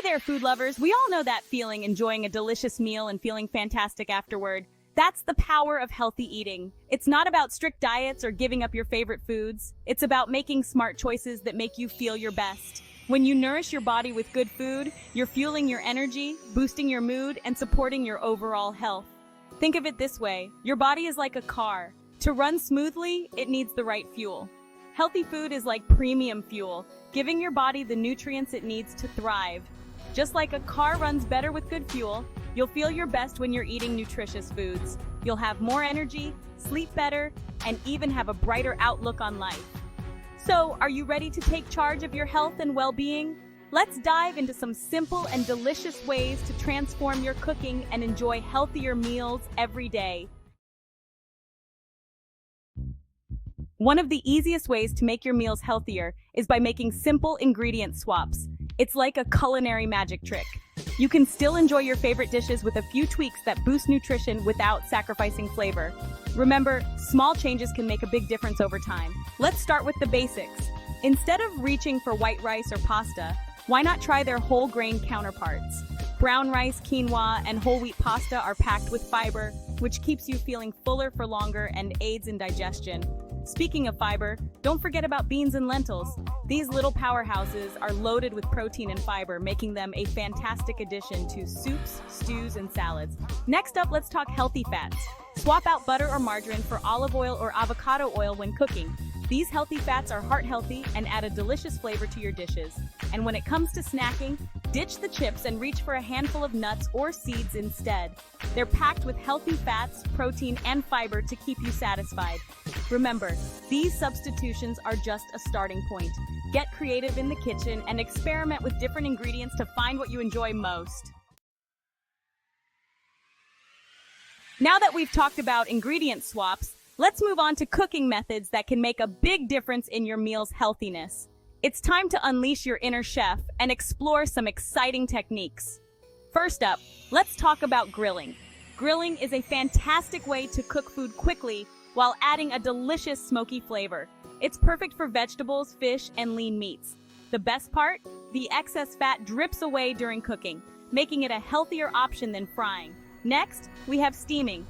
there, food lovers. We all know that feeling, enjoying a delicious meal and feeling fantastic afterward. That's the power of healthy eating. It's not about strict diets or giving up your favorite foods. It's about making smart choices that make you feel your best. When you nourish your body with good food, you're fueling your energy, boosting your mood, and supporting your overall health. Think of it this way. Your body is like a car. To run smoothly, it needs the right fuel. Healthy food is like premium fuel, giving your body the nutrients it needs to thrive. Just like a car runs better with good fuel, you'll feel your best when you're eating nutritious foods. You'll have more energy, sleep better, and even have a brighter outlook on life. So, are you ready to take charge of your health and well-being? Let's dive into some simple and delicious ways to transform your cooking and enjoy healthier meals every day. One of the easiest ways to make your meals healthier is by making simple ingredient swaps. It's like a culinary magic trick. You can still enjoy your favorite dishes with a few tweaks that boost nutrition without sacrificing flavor. Remember, small changes can make a big difference over time. Let's start with the basics. Instead of reaching for white rice or pasta, why not try their whole grain counterparts? Brown rice, quinoa, and whole wheat pasta are packed with fiber, which keeps you feeling fuller for longer and aids in digestion. Speaking of fiber, don't forget about beans and lentils. These little powerhouses are loaded with protein and fiber, making them a fantastic addition to soups, stews, and salads. Next up, let's talk healthy fats. Swap out butter or margarine for olive oil or avocado oil when cooking. These healthy fats are heart-healthy and add a delicious flavor to your dishes. And when it comes to snacking, ditch the chips and reach for a handful of nuts or seeds instead. They're packed with healthy fats, protein, and fiber to keep you satisfied. Remember, these substitutions are just a starting point. Get creative in the kitchen and experiment with different ingredients to find what you enjoy most. Now that we've talked about ingredient swaps, let's move on to cooking methods that can make a big difference in your meal's healthiness. It's time to unleash your inner chef and explore some exciting techniques. First up, let's talk about grilling. Grilling is a fantastic way to cook food quickly while adding a delicious smoky flavor. It's perfect for vegetables, fish, and lean meats. The best part? The excess fat drips away during cooking, making it a healthier option than frying. Next, we have steaming.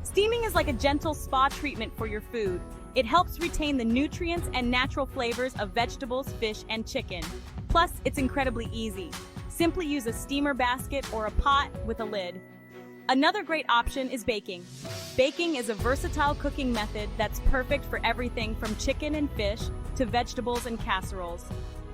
Steaming is like a gentle spa treatment for your food. It helps retain the nutrients and natural flavors of vegetables, fish, and chicken. Plus, it's incredibly easy. Simply use a steamer basket or a pot with a lid. Another great option is baking. Baking is a versatile cooking method that's perfect for everything from chicken and fish to vegetables and casseroles.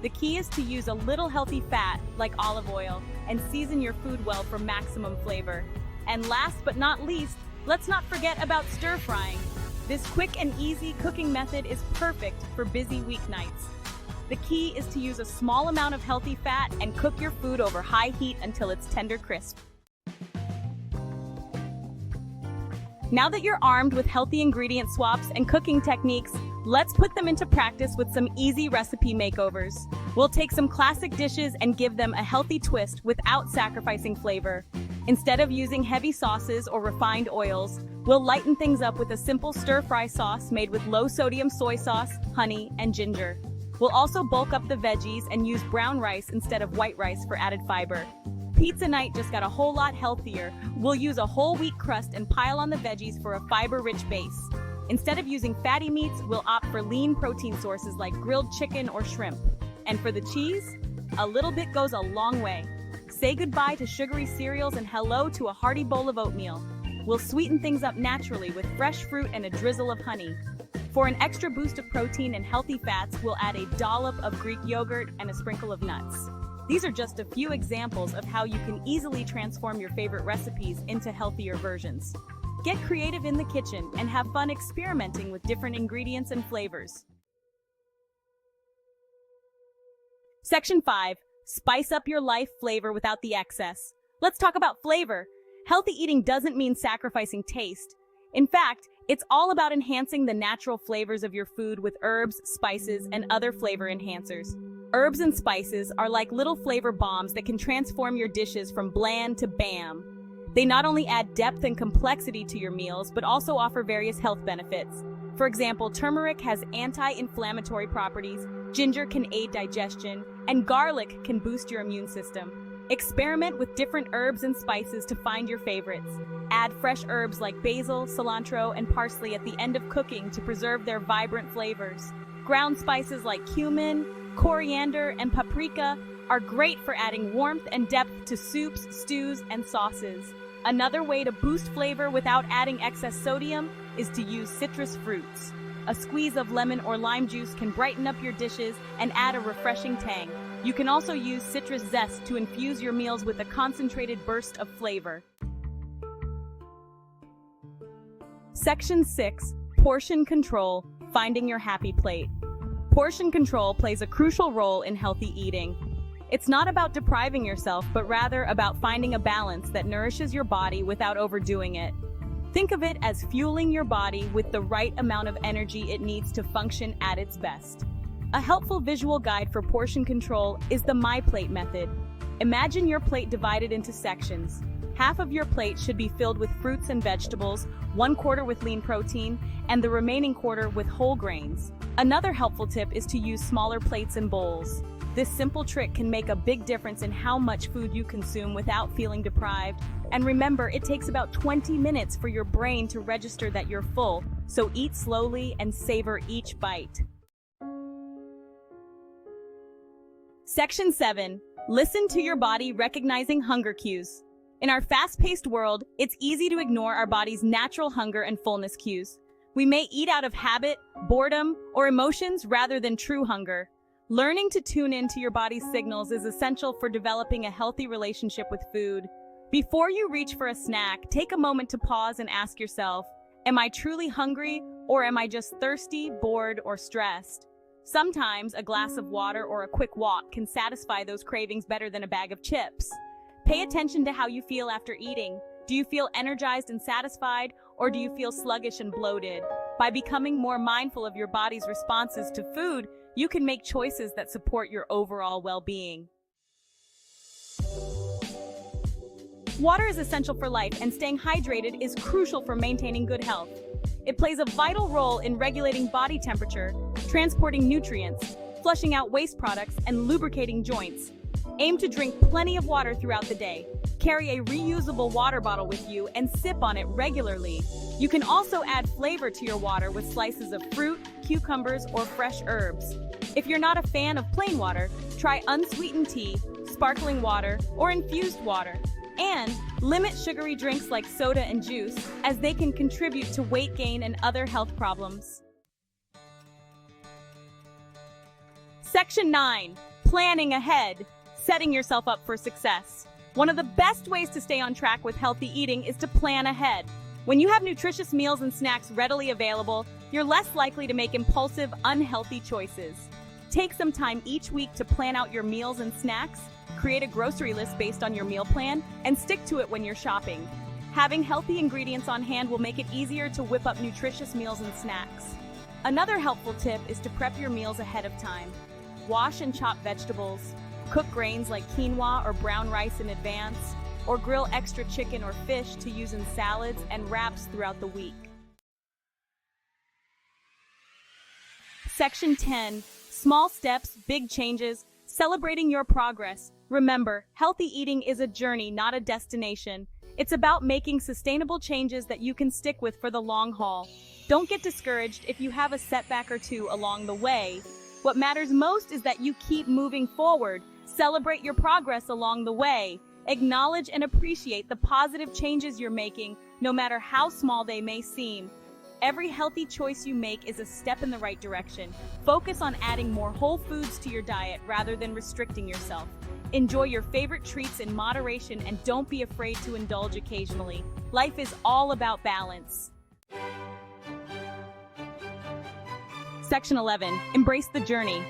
The key is to use a little healthy fat, like olive oil, and season your food well for maximum flavor. And last but not least, let's not forget about stir-frying. This quick and easy cooking method is perfect for busy weeknights. The key is to use a small amount of healthy fat and cook your food over high heat until it's tender crisp. Now that you're armed with healthy ingredient swaps and cooking techniques, let's put them into practice with some easy recipe makeovers. We'll take some classic dishes and give them a healthy twist without sacrificing flavor. Instead of using heavy sauces or refined oils, we'll lighten things up with a simple stir-fry sauce made with low-sodium soy sauce, honey, and ginger. We'll also bulk up the veggies and use brown rice instead of white rice for added fiber. Pizza night just got a whole lot healthier. We'll use a whole wheat crust and pile on the veggies for a fiber-rich base. Instead of using fatty meats, we'll opt for lean protein sources like grilled chicken or shrimp. And for the cheese, a little bit goes a long way. Say goodbye to sugary cereals and hello to a hearty bowl of oatmeal. We'll sweeten things up naturally with fresh fruit and a drizzle of honey. For an extra boost of protein and healthy fats, we'll add a dollop of Greek yogurt and a sprinkle of nuts. These are just a few examples of how you can easily transform your favorite recipes into healthier versions. Get creative in the kitchen and have fun experimenting with different ingredients and flavors. Section 5. Spice up your life flavor without the excess. Let's talk about flavor. Healthy eating doesn't mean sacrificing taste. In fact, it's all about enhancing the natural flavors of your food with herbs, spices, and other flavor enhancers. Herbs and spices are like little flavor bombs that can transform your dishes from bland to bam. They not only add depth and complexity to your meals, but also offer various health benefits. For example, turmeric has anti-inflammatory properties, ginger can aid digestion, and garlic can boost your immune system. Experiment with different herbs and spices to find your favorites. Add fresh herbs like basil, cilantro, and parsley at the end of cooking to preserve their vibrant flavors. Ground spices like cumin, coriander, and paprika are great for adding warmth and depth to soups, stews, and sauces. Another way to boost flavor without adding excess sodium is to use citrus fruits. A squeeze of lemon or lime juice can brighten up your dishes and add a refreshing tang. You can also use citrus zest to infuse your meals with a concentrated burst of flavor. Section 6. Portion Control, Finding Your Happy Plate. Portion control plays a crucial role in healthy eating. It's not about depriving yourself, but rather about finding a balance that nourishes your body without overdoing it. Think of it as fueling your body with the right amount of energy it needs to function at its best. A helpful visual guide for portion control is the My Plate method. Imagine your plate divided into sections. Half of your plate should be filled with fruits and vegetables, 1/4 with lean protein, and the remaining quarter with whole grains. Another helpful tip is to use smaller plates and bowls. This simple trick can make a big difference in how much food you consume without feeling deprived. And remember, it takes about 20 minutes for your brain to register that you're full, so eat slowly and savor each bite. Section 7. Listen to your body, recognizing hunger cues. In our fast-paced world, it's easy to ignore our body's natural hunger and fullness cues. We may eat out of habit, boredom, or emotions rather than true hunger. Learning to tune into your body's signals is essential for developing a healthy relationship with food. Before you reach for a snack, take a moment to pause and ask yourself, am I truly hungry, or am I just thirsty, bored, or stressed? Sometimes a glass of water or a quick walk can satisfy those cravings better than a bag of chips. Pay attention to how you feel after eating. Do you feel energized and satisfied, or do you feel sluggish and bloated? By becoming more mindful of your body's responses to food, you can make choices that support your overall well-being. Water is essential for life, and staying hydrated is crucial for maintaining good health. It plays a vital role in regulating body temperature, transporting nutrients, flushing out waste products, and lubricating joints. Aim to drink plenty of water throughout the day. Carry a reusable water bottle with you and sip on it regularly. You can also add flavor to your water with slices of fruit, cucumbers, or fresh herbs. If you're not a fan of plain water, try unsweetened tea, sparkling water, or infused water. And limit sugary drinks like soda and juice, as they can contribute to weight gain and other health problems. Section 9. Planning ahead, setting yourself up for success. One of the best ways to stay on track with healthy eating is to plan ahead. When you have nutritious meals and snacks readily available, you're less likely to make impulsive, unhealthy choices. Take some time each week to plan out your meals and snacks. Create a grocery list based on your meal plan and stick to it when you're shopping. Having healthy ingredients on hand will make it easier to whip up nutritious meals and snacks. Another helpful tip is to prep your meals ahead of time. Wash and chop vegetables, cook grains like quinoa or brown rice in advance, or grill extra chicken or fish to use in salads and wraps throughout the week. Section 10. Small steps, big changes, celebrating your progress. Remember, healthy eating is a journey, not a destination. It's about making sustainable changes that you can stick with for the long haul. Don't get discouraged if you have a setback or two along the way. What matters most is that you keep moving forward. Celebrate your progress along the way. Acknowledge and appreciate the positive changes you're making, no matter how small they may seem. Every healthy choice you make is a step in the right direction. Focus on adding more whole foods to your diet rather than restricting yourself. Enjoy your favorite treats in moderation and don't be afraid to indulge occasionally. Life is all about balance. Section 11. Embrace the journey.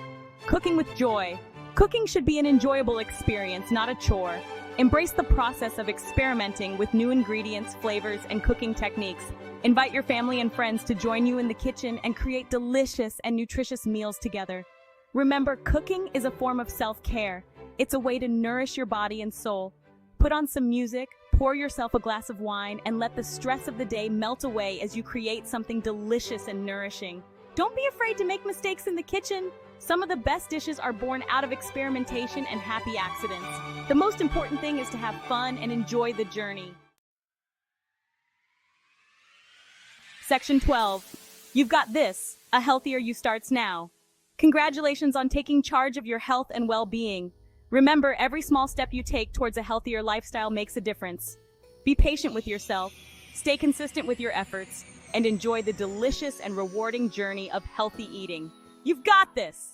Cooking with joy. Cooking should be an enjoyable experience, not a chore. Embrace the process of experimenting with new ingredients, flavors, and cooking techniques. Invite your family and friends to join you in the kitchen and create delicious and nutritious meals together. Remember, cooking is a form of self-care. It's a way to nourish your body and soul. Put on some music, pour yourself a glass of wine, and let the stress of the day melt away as you create something delicious and nourishing. Don't be afraid to make mistakes in the kitchen. Some of the best dishes are born out of experimentation and happy accidents. The most important thing is to have fun and enjoy the journey. Section 12. You've got this. A healthier you starts now. Congratulations on taking charge of your health and well-being. Remember, every small step you take towards a healthier lifestyle makes a difference. Be patient with yourself, stay consistent with your efforts, and enjoy the delicious and rewarding journey of healthy eating. You've got this!